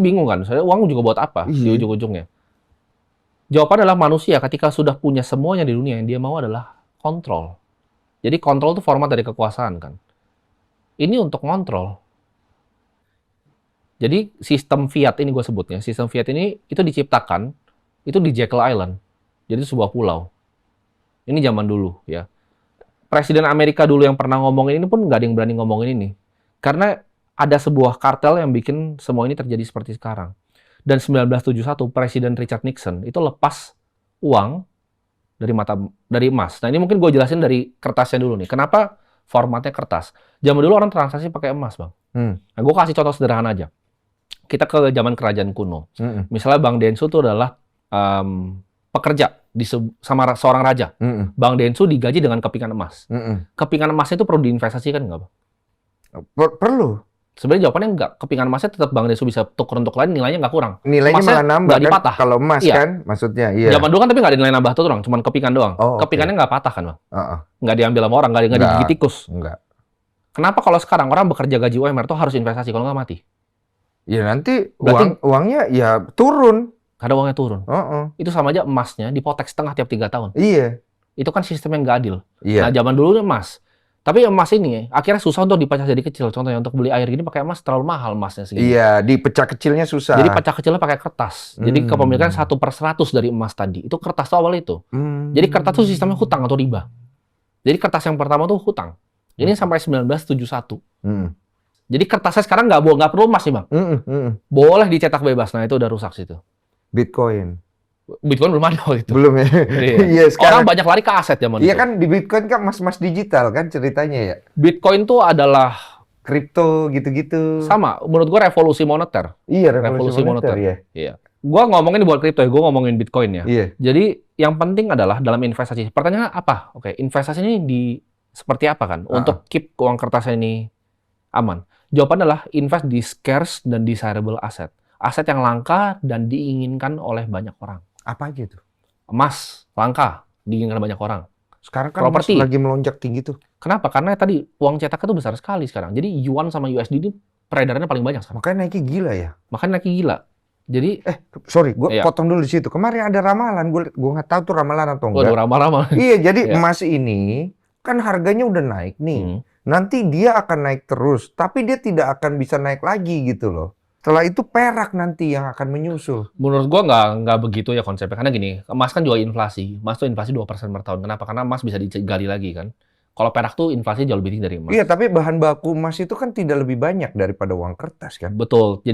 bingung kan, saya uang juga buat apa di ujung-ujungnya? Jawaban adalah manusia ketika sudah punya semuanya di dunia, yang dia mau adalah kontrol. Jadi kontrol itu format dari kekuasaan kan. Ini untuk kontrol. Jadi sistem fiat ini gue sebutnya, sistem fiat ini itu diciptakan itu di Jekyll Island. Jadi sebuah pulau. Ini zaman dulu ya. Presiden Amerika dulu yang pernah ngomongin ini pun nggak ada yang berani ngomongin ini. Karena ada sebuah kartel yang bikin semua ini terjadi seperti sekarang. Dan 1971 Presiden Richard Nixon itu lepas uang dari emas. Nah ini mungkin gue jelasin dari kertasnya dulu nih. Kenapa formatnya kertas? Zaman dulu orang transaksi pakai emas, Bang. Nah gue kasih contoh sederhana aja. Kita ke zaman kerajaan kuno. Misalnya Bang Densu itu adalah pekerja sama seorang raja. Bang Densu digaji dengan kepingan emas. Kepingan emasnya itu perlu diinvestasikan nggak, Bang? Perlu. Sebenarnya jawabannya enggak. Kepingan emasnya tetap Bang Densu bisa tuker untuk lain, nilainya nggak kurang. Nilainya malah nambah kan? Dipatah. Kalau emas kan, maksudnya. Iya. Zaman dulu kan tapi nggak ada nilai nambah tuh, cuma kepingan doang. Kepingannya nggak patah kan, Bang? Nggak diambil sama orang, nggak digigit tikus. Enggak. Kenapa kalau sekarang orang bekerja gaji UMR tuh harus investasi, kalau nggak mati? Ya nanti uangnya ya turun. Ada uangnya turun. Itu sama aja emasnya dipotek setengah tiap 3 tahun. Iya. Itu kan sistem yang nggak adil. Iya. Nah, zaman dulu emas. Tapi emas ini akhirnya susah untuk dipecah jadi kecil. Contohnya untuk beli air gini pakai emas terlalu mahal emasnya segini. Iya, dipecah kecilnya susah. Jadi pecah kecilnya pakai kertas. Jadi kepemilikan 1/100 dari emas tadi. Itu kertas tuh awal itu. Jadi kertas tuh sistemnya hutang atau riba. Jadi kertas yang pertama tuh hutang. Ini sampai 1971. Jadi kertasnya sekarang nggak perlu emas nih, Bang. Boleh dicetak bebas. Nah itu udah rusak situ. Bitcoin belum ada waktu itu. Belum ya? Iya, orang banyak lari ke aset zaman itu. Iya kan, di Bitcoin kan emas digital kan ceritanya ya? Bitcoin tuh adalah kripto gitu-gitu. Sama, menurut gua revolusi moneter. Iya, revolusi moneter ya. Iya. Gua ngomongin buat kripto ya, gua ngomongin Bitcoin ya. Iya. Jadi yang penting adalah dalam investasi. Pertanyaannya apa? Oke, investasi ini seperti apa kan? Untuk keep uang kertasnya ini aman. Jawaban adalah invest di scarce dan desirable asset. Aset yang langka dan diinginkan oleh banyak orang. Apa aja tuh? Emas, langka, diinginkan banyak orang. Sekarang kan properti lagi melonjak tinggi tuh. Kenapa? Karena tadi uang cetak itu besar sekali sekarang. Jadi yuan sama USD ini peredarannya paling banyak sekarang. Makanya naiknya gila ya? Makanya naiknya gila. Jadi, sorry, gue potong dulu di situ. Kemarin ada ramalan, gue nggak tahu tuh ramalan atau enggak. Waduh, ramalan. Iya, jadi emas ini kan harganya udah naik nih. Nanti dia akan naik terus, tapi dia tidak akan bisa naik lagi gitu loh. Setelah itu perak nanti yang akan menyusul. Menurut gua nggak begitu ya konsepnya. Karena gini, emas kan juga inflasi. Emas tuh inflasi 2% per tahun. Kenapa? Karena emas bisa digali lagi kan. Kalau perak tuh inflasi jauh lebih tinggi dari emas. Iya, tapi bahan baku emas itu kan tidak lebih banyak daripada uang kertas kan? Betul. Jadi